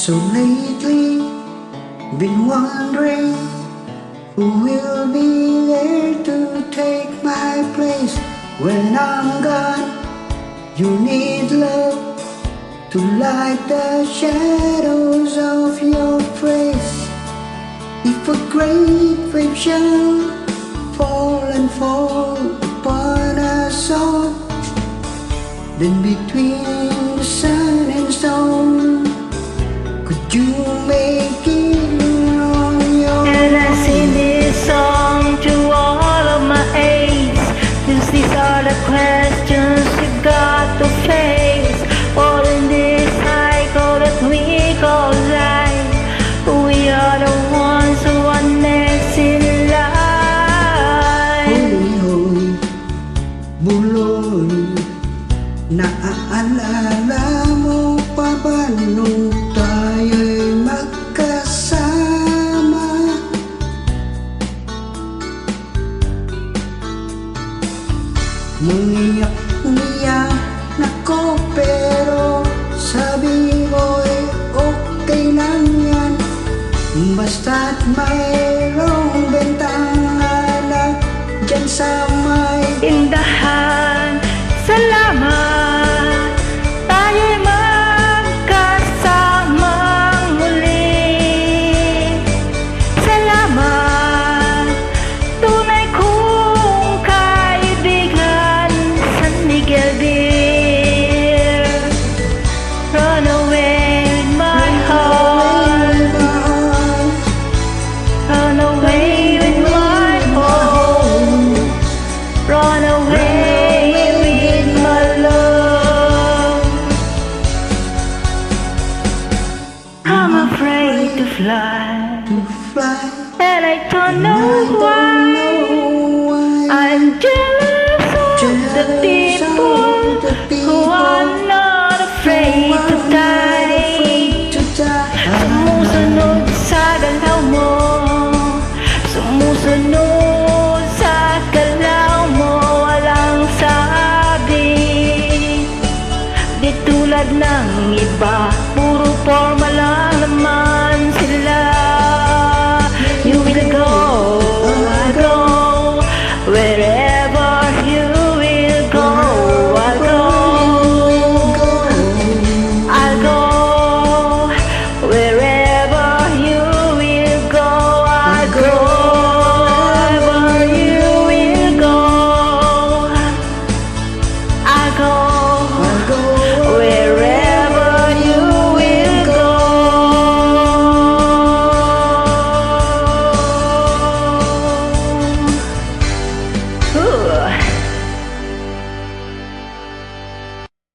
So lately, been wondering who will be there to take my place when I'm gone. You need love to light the shadows of your face. If a great wave shall fall and fall upon us all, then between the sun and stone, could you make it on your And I own? sing this song to all of my aides, 'cause these are the questions you got to face. All in this cycle that we call life, we are the ones who are next in line. Holy, holy, buloy, naaalala mo pa ba nung tayo'y magkasama? Umiyak-umiyak nako pero sabi mo'y okay lang yan, basta't mayroong bentana na dyan sa may Tindahan, salamat, tayo'y magkasamang muli. Salamat, tunay kong kaibigan, San Miguel dear. Run away with my heart, run away with my home, run away with my love. I'm afraid to fly, to fly. and I don't know why. I'm jealous of the people who are not afraid to die. Sumusunod sa galaw mo, sumusunod sa galaw mo, walang sabi. Di tulad ng